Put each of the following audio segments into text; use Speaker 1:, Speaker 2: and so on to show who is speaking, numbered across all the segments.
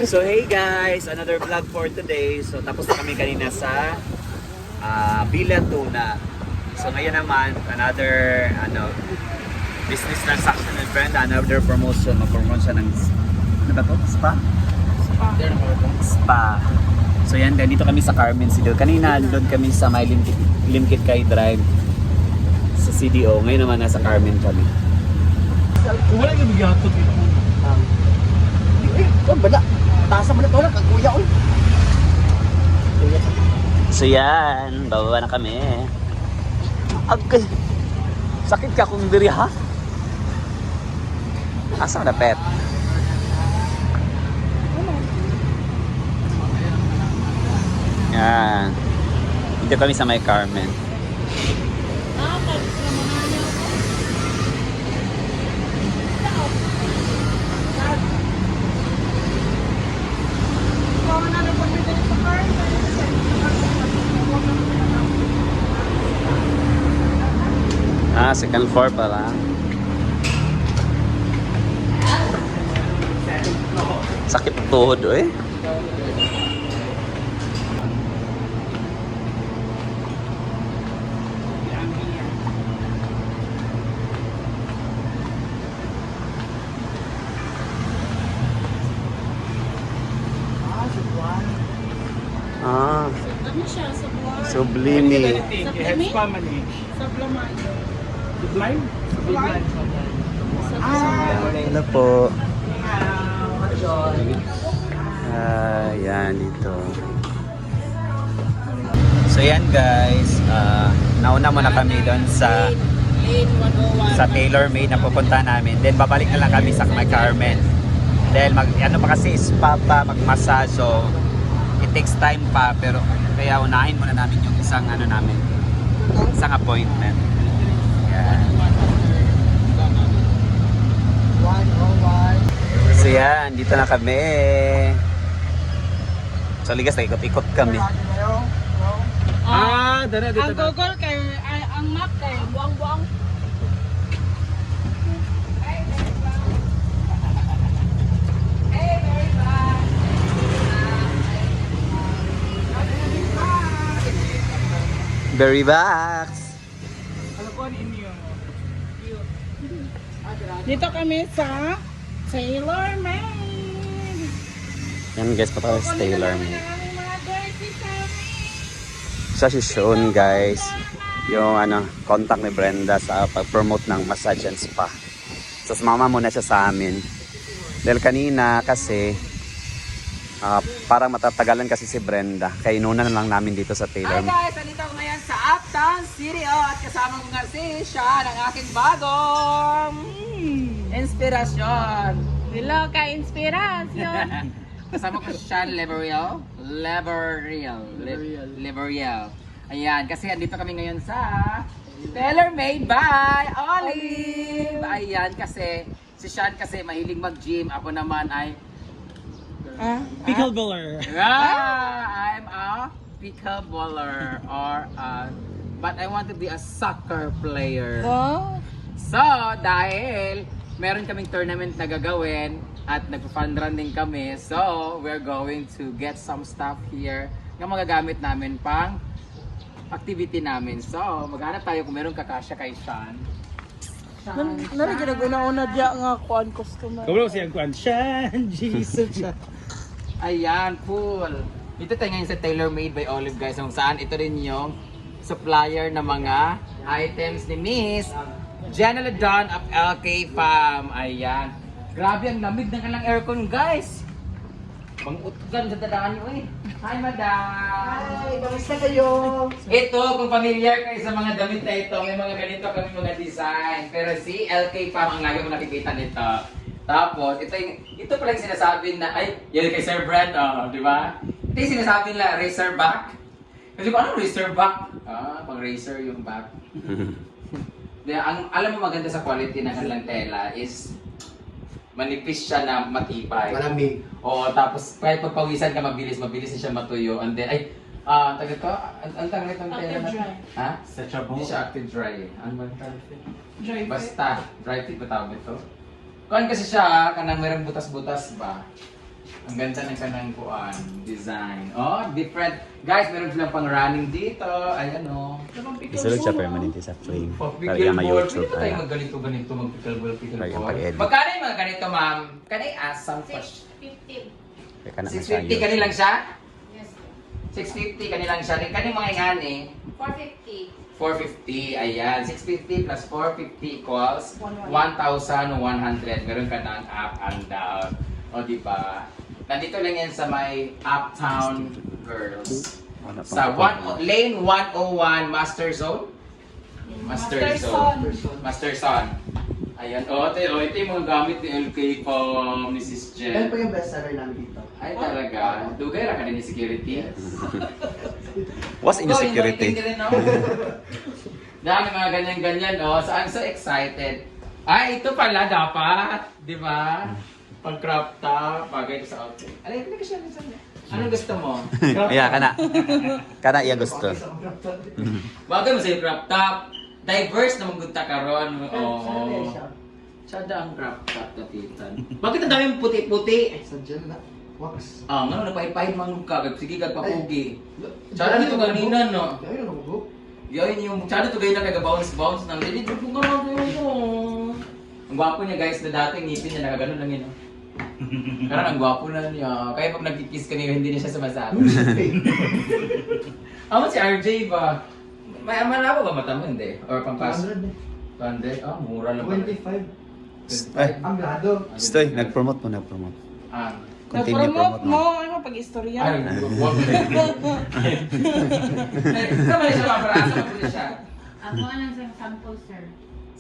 Speaker 1: So hey guys, another vlog for today. So tapos na kami kanina sa Villa Tuna. So ngayon naman, another business transaction with Brenda, another promotion. Mag-promote siya ng, ano ba to? Spa? Spa. So yan, dito kami sa Carmen CDO. Kanina doon kami sa may Limkit Kay Drive sa CDO. Ngayon naman nasa Carmen kami.
Speaker 2: Wala yung bigatot ito.
Speaker 3: Kung bala, tasa mo na ito lang, kagkuya ko.
Speaker 1: So yan, bababa na kami. Agay, sakit ka kung diri ha? Asa na pet? Yan. Dito kami sa may Carmen. Second floor pala. Sakit tuhod eh. Sublime.
Speaker 2: Blind?
Speaker 1: Ano po? Yan dito. So yan guys, nauna muna kami doon sa tailor-made na pupunta namin. Then babalik na lang kami sa may Carmen. Dahil ano pa kasi spa pa, mag-massage. So it takes time pa, pero kaya unahin muna namin yung isang isang appointment. Yan. So yan, dito na kami. So ligas, ikot-ikot kami.
Speaker 2: Dara dito.
Speaker 4: Ang Google kay ang map kay buang-buang.
Speaker 1: Very box.
Speaker 4: Dito kami sa Taylor Made.
Speaker 1: Yan guys, patakas tailor-made. Siya si Sean guys, yung contact ni Brenda sa pag-promote ng massage and spa. So sumama muna siya sa amin. Dahil kanina kasi parang matatagalan kasi si Brenda. Kaya inuna na lang namin dito sa Taylor.
Speaker 4: Hi guys, nandito ako ngayon sa Uptown City at kasama ko nga si Sean, ang aking bagong inspirasyon. Hello ka inspirasyon. Kasama ko si Sean Leberiel. Ayan, kasi andito kami ngayon sa Tailor Made by Olive. Ayan, kasi si Sean kasi mahilig mag-gym. Ako naman ay
Speaker 2: Pickleballer.
Speaker 4: I'm a pickleballer but I want to be a soccer player. So, dahil meron kaming tournament na gagawin at nagpa-fun run din kami. So, we're going to get some stuff here na magagamit namin pang activity namin. So, maghanap tayo kung meron kakasya kay Sean.
Speaker 3: Nari ginaguna-una diya nga kuan customer.
Speaker 2: Kabalo siyang kuan. Shan, Jesus siya.
Speaker 4: Ayan, cool. Dito tayo ngayon sa Tailor Made by Olive guys, kung saan ito rin yung supplier ng mga items ni Miss Jenna Ladon of LK Fam. Ayan. Grabe ang lamig ng kalang aircon guys. Pang-utgan sa tadaan nyo eh. Hi madam!
Speaker 3: Ay, kamusta kayo?
Speaker 4: Ito, kung familiar kayo sa mga damit na ito, may mga ganito kami mga design. Pero si LK Fam ang lagi mo nakikita nito. Tapos, ito pala yung sinasabi na, ay, yan kay Sir Brad, di ba? Ito yung sinasabi na racer back. Kasi ko, anong racer back? Pang racer yung back. Alam mo maganda sa quality ng kanilang tela is manipis siya na matibay.
Speaker 3: Malamig.
Speaker 4: Oo, tapos kahit pagpawisan ka mabilis na siya matuyo. And then, tagal ko, ang tagal itong tela na.
Speaker 5: Active dry.
Speaker 4: Ha?
Speaker 2: Stretchable.
Speaker 4: Hindi siya active dry eh. Ano ba tawag ito?
Speaker 5: Dry fit.
Speaker 4: Basta, dry fit ba tawag ito? Kuhan kasi siya, kanang merong butas-butas ba? Ang ganda ng kanang kuan, design. Oh, different. Guys, meron silang pang running dito. Ayan oh.
Speaker 1: Isulog siya permanente sa frame. Para
Speaker 4: Pickleball.
Speaker 1: iya ma-YouTube.
Speaker 4: Pwede tayo
Speaker 1: Ayan.
Speaker 4: magganito-ganito, mag-pickleball.
Speaker 1: Para yung pag-edit.
Speaker 4: Magkano yung mga ganito, ma'am? Can I ask some questions?
Speaker 5: 650.
Speaker 1: Kaya ka na siya
Speaker 4: 650 kanilang siya?
Speaker 5: Yes.
Speaker 4: 650 kanilang siya. Kani mga ingani?
Speaker 5: 450.
Speaker 4: 450, ayan. 650 plus 450 equals 1,100. Meron ka ng up and down. O, diba? Nandito lang yan sa may Uptown Girls. Sa lane 101 Master Zone. Master Zone. Ayan. O, ito yung mga gamit ni LK ni Sis
Speaker 3: Yan
Speaker 4: Jen.
Speaker 3: po yung bestseller namin dito.
Speaker 4: Ay, talaga. Dugay ra ka din ni security.
Speaker 1: What's insecurity?
Speaker 4: Dami mga ganyan-ganyan, oh. So, I'm so excited. Ay, ito pala dapat. Di ba? Pag crop top, bagay sa outfit. Alay, hindi ka siya. Anong gusto mo?
Speaker 1: Iya, kana. Kana iya gusto.
Speaker 4: Bagay mo sa crop top. Diverse na magpunta ka ron. Oo. Sada ang crop top na titan. Bakit ang dami mong puti-puti?
Speaker 3: Sa gel na. Wax.
Speaker 4: Ah, nga, napahit-pahit man ka. Sige, kagpapugi. Sada nito kanina, no?
Speaker 3: Ayun, nabugo.
Speaker 4: Yun yung tsada to ganyan nag-bounce ng lili. Dito nga lang ko. Ang gwapo niya guys na dati ngipin niya nakaganon lang yun. Karang ang gwapo na niya. Kaya pag nagkikiss kami hindi niya siya sumasabi. Amo si RJ ba? May malabo ba mata mo hindi? Or pangpas? 200? Ah, mura lang pala.
Speaker 3: 25.
Speaker 1: Ay,
Speaker 3: Ang lado.
Speaker 1: stoy, nag-promote mo, nag-promote.
Speaker 4: Ah.
Speaker 1: Continue
Speaker 3: Na-promote
Speaker 1: promote mo.
Speaker 3: mo, ano, pag-istorya.
Speaker 4: Ay, wag mo. Sama siya ba? Para asa mo siya?
Speaker 5: Ako ang isang sample, sir.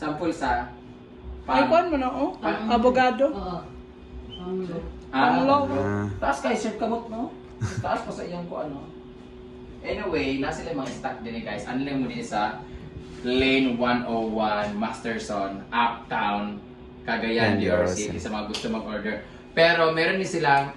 Speaker 4: Sample sa
Speaker 3: Ay, kuhan mo na, oh. Abogado.
Speaker 5: Oo.
Speaker 3: Panglaw.
Speaker 1: Ah,
Speaker 4: Taas kayo, shirt kamot, no? Taas pa sa iyang ko, ano? Anyway, nasa sila mga stock din eh, guys. Ano lang mo din sa Lane 101, Masterson, Uptown, Cagayan de Oro City sa mga gusto mag-order. Pero meron din silang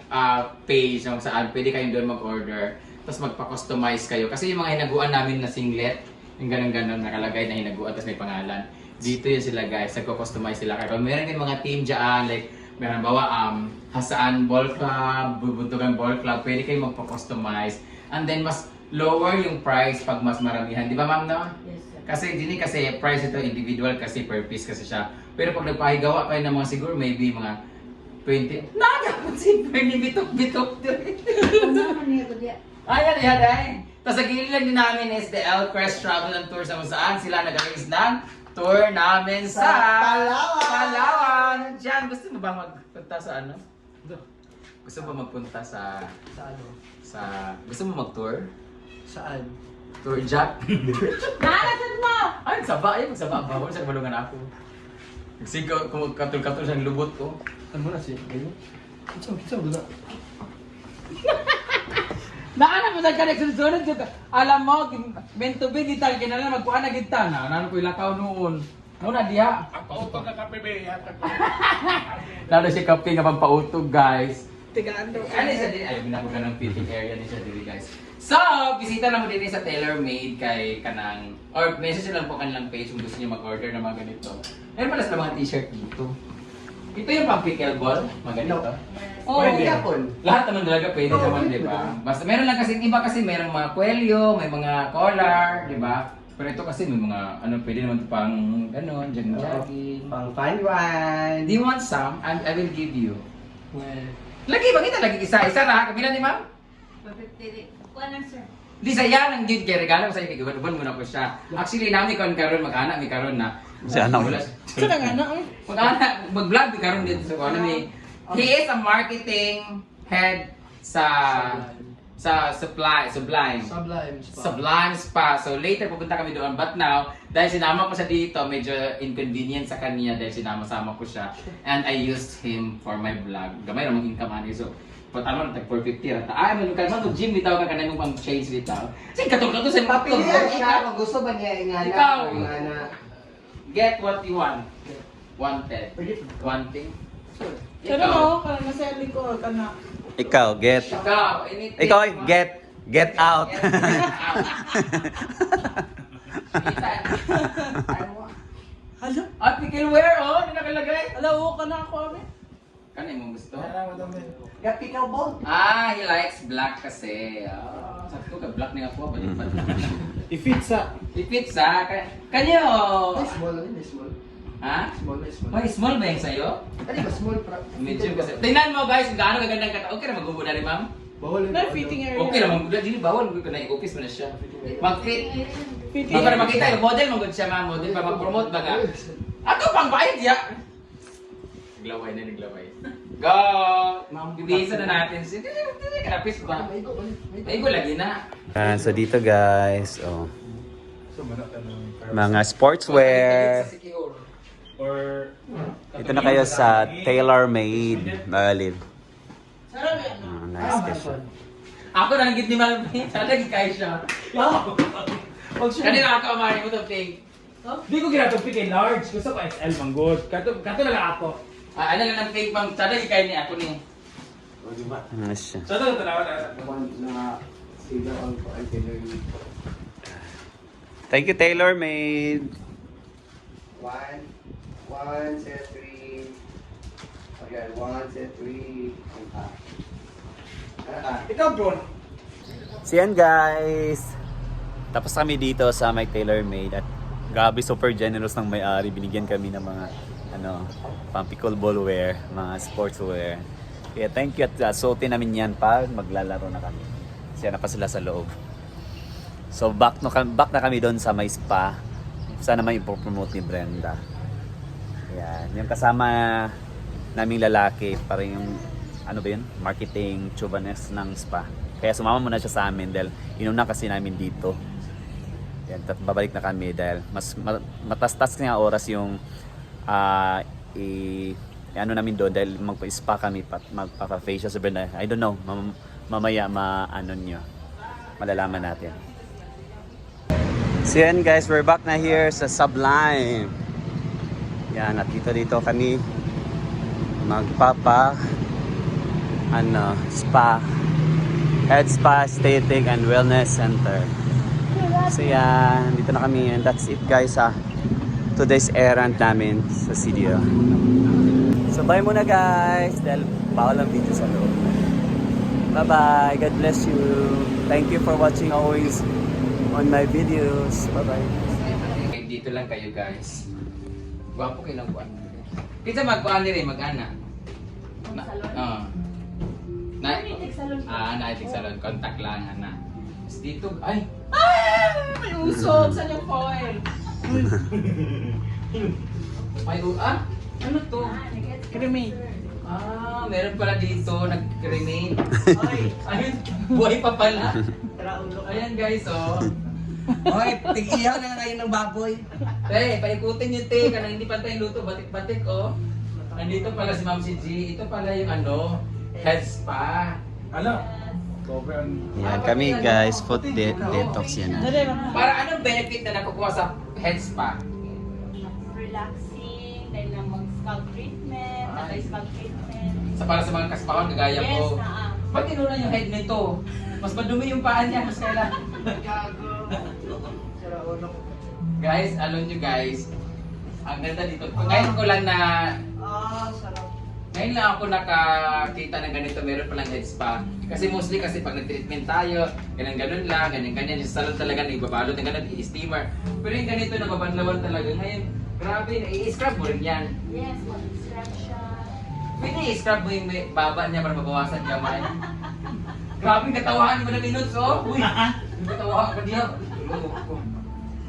Speaker 4: page kung saan pwede kayong doon mag-order. Tapos magpa-customize kayo. Kasi yung mga hinaguan namin na singlet, yung ganun-ganun nakalagay na hinaguan tapos may pangalan. Dito yun sila guys, nagko-customize sila. Kaya meron din mga team dyan, like meron bawa Hasaan Ball Club, Bubuntugan Ball Club, pwede kayong magpa-customize. And then mas lower yung price pag mas maramihan. Di ba ma'am no?
Speaker 5: Yes, sir.
Speaker 4: Kasi price ito individual kasi per piece kasi siya. Pero pag nagpahigawa kayo ng mga siguro maybe mga 20. Nakakapot si Bernie bitok-bitok doon.
Speaker 5: Ano naman niya ko diya?
Speaker 4: Ayan, ay. Tapos sa gilid lang din namin is the Elcrest Travel and Tours na kung saan sila nag-arrange ng tour namin sa Palawan. Diyan, gusto mo ba magpunta sa ano? Gusto mo ba magpunta sa gusto mo mag-tour?
Speaker 3: Saan?
Speaker 4: Tour Jack?
Speaker 5: Nakalasad mo!
Speaker 4: Ay, saba. Ay, magsaba. Bawal siya malungan ako. Nagsigaw, katul-katul siyang lubot ko.
Speaker 3: Ano mo na siya? Kitsa mo na.
Speaker 2: Naana mo sa ka nagsusunod yung alam mo, meant to be, di tayo kinala magkuhan na kita na. Nanon ko ilakaw noon. Muna diha.
Speaker 6: Ang pautog na kape, be.
Speaker 4: Lalo si Kapi nga pampautog, guys.
Speaker 3: Tigaan daw.
Speaker 4: Ano siya din? Ay, binago ka ng fitting area ni siya din, guys. So, bisita lang mo din sa TaylorMade kay kanang, or message lang po kanilang page kung gusto niyo mag-order ng mga ganito. Meron pala sila mga t-shirt dito. Ito yung pang pickleball, mga ganito.
Speaker 3: Oh,
Speaker 4: Pwede.
Speaker 3: yapon.
Speaker 4: Lahat naman talaga pwede naman, di ba? Basta meron lang kasi, iba kasi merong mga kwelyo, may mga collar, di ba? Pero ito kasi may mga, pwede naman ito pang, gano'n, jogging.
Speaker 3: Pang fun one.
Speaker 4: Do you want some? I will give you.
Speaker 3: Well,
Speaker 4: Lagi, bakit lagi isa-isa na? Kabila ni ma'am?
Speaker 5: 450. Kuha lang, sir.
Speaker 4: Di sa yan, ang gid kay regalo ko sa iyo, gawin mo na ko siya. Actually, nami kon karon mag-ana mi karon na.
Speaker 1: Si anak mo.
Speaker 4: Wala.
Speaker 3: saan ang anak mo?
Speaker 4: Mag-ana, mag-vlog mi karon dito sa ano ni. He is a marketing head sa Sublime. Sublime Spa. So later pupunta kami doon. But now, dahil sinama ko siya dito, medyo inconvenient sa kanya dahil sinama-sama ko siya. And I used him for my vlog. Gamay ramang income ani. So, pag ano, tag 450 rata. Ay, man kalma to gym bitaw ka kanang pang change bitaw. Sige katul-katul sa
Speaker 3: Papilihan siya kung gusto ba niya ingana.
Speaker 4: Ikaw.
Speaker 3: Ingana.
Speaker 4: Get what you want. Wanted. Wanting.
Speaker 3: Sure.
Speaker 4: Ikaw.
Speaker 3: Pero mo, kaya nasa likod, anak.
Speaker 1: Ikaw, get.
Speaker 4: Ikaw, anything.
Speaker 1: Ikaw, get out.
Speaker 3: Hala?
Speaker 4: At pickle wear, oh, hindi nakalagay.
Speaker 3: Hala, oo ka na ako, amin.
Speaker 4: Kano yung gusto?
Speaker 3: Got pickleball.
Speaker 4: Ah, he likes black kasi. Ah, sabi ko ka black na ako, balik pa.
Speaker 2: I-fit sa.
Speaker 4: Ipitsa, kanyo.
Speaker 3: Small, small.
Speaker 4: Ha?
Speaker 3: Small, small.
Speaker 4: May small ba yung sa'yo?
Speaker 3: Ano ba small?
Speaker 4: Medium kasi. Tingnan mo guys, kung gaano kagandang kata. Okay na mag-ubo na rin, ma'am?
Speaker 3: Bawal
Speaker 2: Na fitting area.
Speaker 4: Okay na, mag-ubo. Dili, bawal. Kung na-i-office mo na siya. Mag-fit.
Speaker 2: Fitting
Speaker 4: Para makita yung model, mag siya ma'am. Model, para mag-promote ba ka? Ato, pang bayad ya. Naglaway na, naglaway. Go! Bibisa na natin. Sige, kapis ba? May ko lagi na.
Speaker 1: So dito guys, oh. Mga sportswear.
Speaker 2: Or...
Speaker 1: Ito na kayo sa tailor-made. Malib.
Speaker 3: Sarap yan.
Speaker 1: Nice kasi.
Speaker 4: Ako na lang git ni Ma'am. Sana gikay siya. Kanina ako amari mo to pink.
Speaker 2: Di ko ginatong kay large. Gusto ko XL manggod. Kato na lang ako.
Speaker 4: Ah, ano lang ng pink ma'am. Sana gikay ni ako ni.
Speaker 1: Nice siya.
Speaker 2: So ito tanawan na.
Speaker 1: Thank you, tailor-made.
Speaker 6: One, set, three. Okay, one, set, three.
Speaker 2: Ikaw bro.
Speaker 1: So yan guys. Tapos kami dito sa my tailor-made at grabe super generous ng may-ari. Binigyan kami ng mga pang pickleball wear, mga sportswear. Kaya thank you at suotin namin yan pag maglalaro na kami. Kasi na pa sila sa loob. So back na kami doon sa may spa. Sana may ipopromote ni Brenda. Yan. Yung kasama naming lalaki, parang yung marketing chubanes ng spa. Kaya sumama muna siya sa amin dahil inuna kasi namin dito. Yan, babalik na kami dahil matastas nga oras yung namin doon dahil magpa-spa kami, magpa-facial sa Brenda. I don't know, mamaya malalaman natin. So yan guys, we're back na here sa Sublime. Yan, at dito kami spa, head spa, aesthetic and wellness center. So yan, dito na kami and that's it guys today's errand namin sa CDO. So bye muna guys dahil bawal ang video sa loob. Bye bye, God bless you. Thank you for watching always on my videos. Bye bye.
Speaker 4: Dito lang kayo guys. Gwapo kayo lang buwan. Kita magkuhan rin, mag-ana. Oo. Naitik salon. Contact lang, ana. Tapos dito, ay!
Speaker 3: May usok sa niyang foil.
Speaker 4: May ano to?
Speaker 3: Cremate.
Speaker 4: Meron pala dito, nag-cremate. Ayun, buhay pa pala. Ayan guys, oh.
Speaker 3: Hoy, tig-ihaw na kayo ng baboy.
Speaker 4: Paikutin niyo kana hindi pantay luto, batik-batik, oh. Nandito pala si Ma'am si G. Ito pala yung head spa.
Speaker 2: Ano? Cover on.
Speaker 1: Yan kami guys, foot detox yan.
Speaker 4: Para anong benefit na nakukuha sa head spa?
Speaker 5: Relaxing, dahil na mag-scalp treatment, anti-scalp treatment.
Speaker 4: Para sa mga kaspawan, kagaya
Speaker 5: Yes,
Speaker 4: ko. Ba't inuna yung head nito? Mas madumi yung paa niya, mas kailangan. Guys, alam nyo guys, ang ganda dito. Ngayon ko lang na,
Speaker 3: Sarap.
Speaker 4: ngayon lang ako nakakita ng ganito, meron palang head spa. Kasi mostly kasi pag nag-treatment tayo, ganun lang, ganyan. Yung salon talaga, nagbabalot ng ganun, i-steamer. Pero yung ganito, nababanlawan talaga. Ngayon, grabe, i-scrub mo rin yan.
Speaker 5: Yes, mag-extraction.
Speaker 4: Pwede i-scrub mo yung baba niya para mabawasan gamay. Grabe yung katawahan mo na minutes, oh! Uy! Yung katawahan ka niya.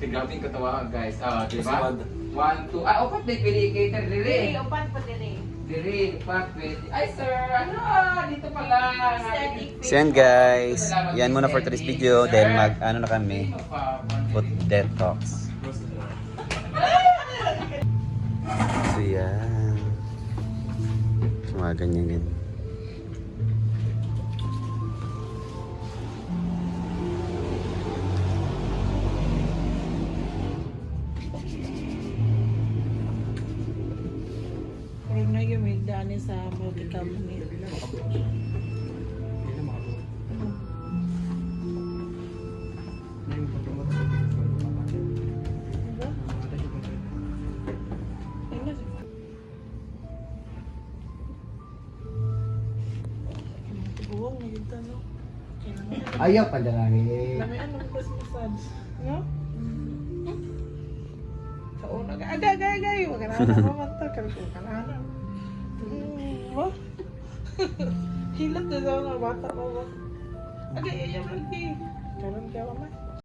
Speaker 4: Grabe yung katawahan, guys. Diba? 1, 2, upat na pwede i-cater,
Speaker 5: Dili,
Speaker 4: dili.
Speaker 5: upat pa dili.
Speaker 4: Dili, upat, pwede. Ay, sir! Dito pala.
Speaker 5: Aesthetic
Speaker 1: So yan guys, yan muna for today's video dahil na kami, foot detox. So yan. Mga ganyan.
Speaker 3: Pero na yung may dani sa multi-company. dito, no?
Speaker 6: Ayaw pa dalahin.
Speaker 3: May ano ko sa massage. No? Sa una, agay. Huwag ka na mamanta. Huwag ka na. Ba? Hilat na daw ng bata mo ba? Agay, ayaw lagi. Karon ka, mama.